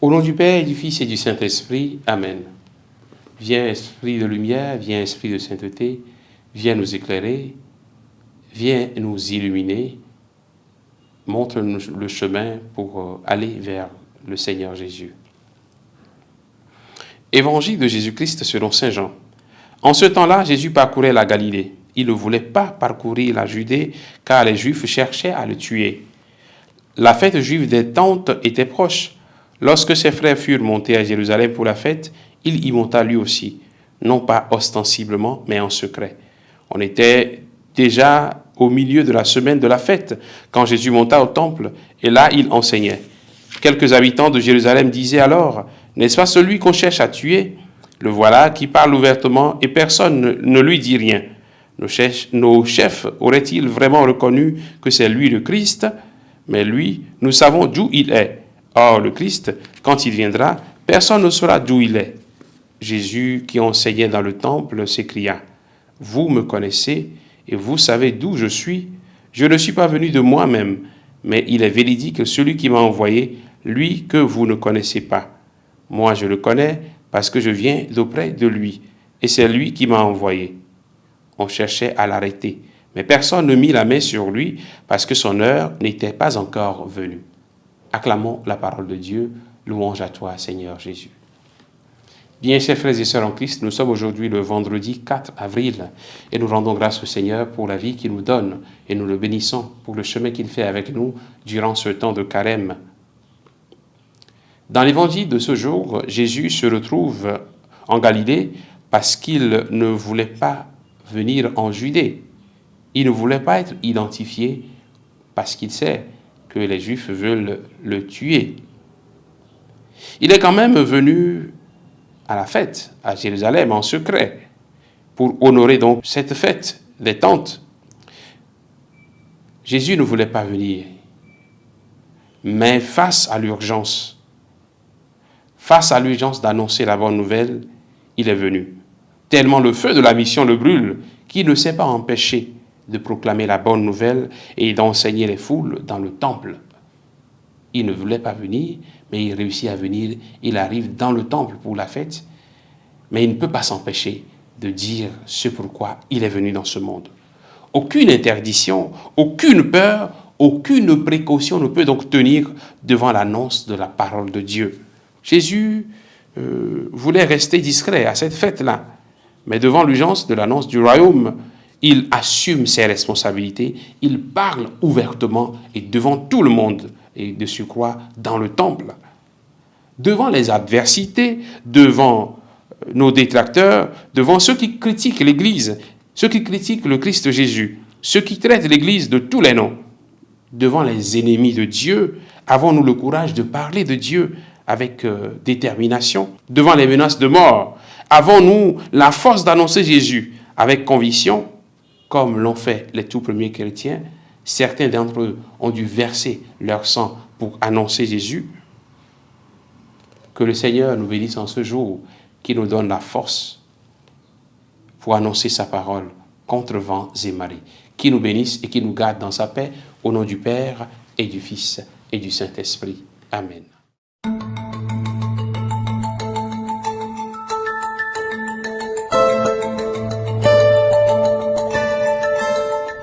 Au nom du Père, et du Fils et du Saint-Esprit, Amen. Viens, Esprit de lumière, viens, Esprit de sainteté, viens nous éclairer, viens nous illuminer, montre-nous le chemin pour aller vers le Seigneur Jésus. Évangile de Jésus-Christ selon saint Jean. En ce temps-là, Jésus parcourait la Galilée. Il ne voulait pas parcourir la Judée, car les Juifs cherchaient à le tuer. La fête juive des Tentes était proche. Lorsque ses frères furent montés à Jérusalem pour la fête, il y monta lui aussi, non pas ostensiblement, mais en secret. On était déjà au milieu de la semaine de la fête, quand Jésus monta au temple, et là il enseignait. Quelques habitants de Jérusalem disaient alors, « N'est-ce pas celui qu'on cherche à tuer? Le voilà qui parle ouvertement et personne ne lui dit rien. Nos chefs auraient-ils vraiment reconnu que c'est lui le Christ? Mais lui, nous savons d'où il est. Or, le Christ, quand il viendra, personne ne saura d'où il est. » Jésus, qui enseignait dans le temple, s'écria, « Vous me connaissez et vous savez d'où je suis. Je ne suis pas venu de moi-même, mais il est véridique celui qui m'a envoyé, lui que vous ne connaissez pas. Moi, je le connais parce que je viens d'auprès de lui, et c'est lui qui m'a envoyé. » On cherchait à l'arrêter, mais personne ne mit la main sur lui parce que son heure n'était pas encore venue. Acclamons la parole de Dieu. Louange à toi, Seigneur Jésus. Bien, chers frères et sœurs en Christ, nous sommes aujourd'hui le vendredi 4 avril et nous rendons grâce au Seigneur pour la vie qu'il nous donne et nous le bénissons pour le chemin qu'il fait avec nous durant ce temps de carême. Dans l'évangile de ce jour, Jésus se retrouve en Galilée parce qu'il ne voulait pas venir en Judée. Il ne voulait pas être identifié parce qu'il sait que les Juifs veulent le tuer. Il est quand même venu à la fête à Jérusalem en secret pour honorer donc cette fête des Tentes. Jésus ne voulait pas venir, mais face à l'urgence d'annoncer la bonne nouvelle, il est venu. Tellement le feu de la mission le brûle qu'il ne s'est pas empêché de proclamer la bonne nouvelle et d'enseigner les foules dans le temple. Il ne voulait pas venir, mais il réussit à venir. Il arrive dans le temple pour la fête, mais il ne peut pas s'empêcher de dire ce pourquoi il est venu dans ce monde. Aucune interdiction, aucune peur, aucune précaution ne peut donc tenir devant l'annonce de la parole de Dieu. Jésus voulait rester discret à cette fête-là, mais devant l'urgence de l'annonce du royaume, il assume ses responsabilités, il parle ouvertement et devant tout le monde, et de surcroît dans le temple. Devant les adversités, devant nos détracteurs, devant ceux qui critiquent l'Église, ceux qui critiquent le Christ Jésus, ceux qui traitent l'Église de tous les noms, devant les ennemis de Dieu, avons-nous le courage de parler de Dieu avec détermination? Devant les menaces de mort, avons-nous la force d'annoncer Jésus avec conviction? Comme l'ont fait les tout premiers chrétiens, certains d'entre eux ont dû verser leur sang pour annoncer Jésus. Que le Seigneur nous bénisse en ce jour, qui nous donne la force pour annoncer sa parole contre vents et marées. Qui nous bénisse et qui nous garde dans sa paix, au nom du Père et du Fils et du Saint-Esprit. Amen.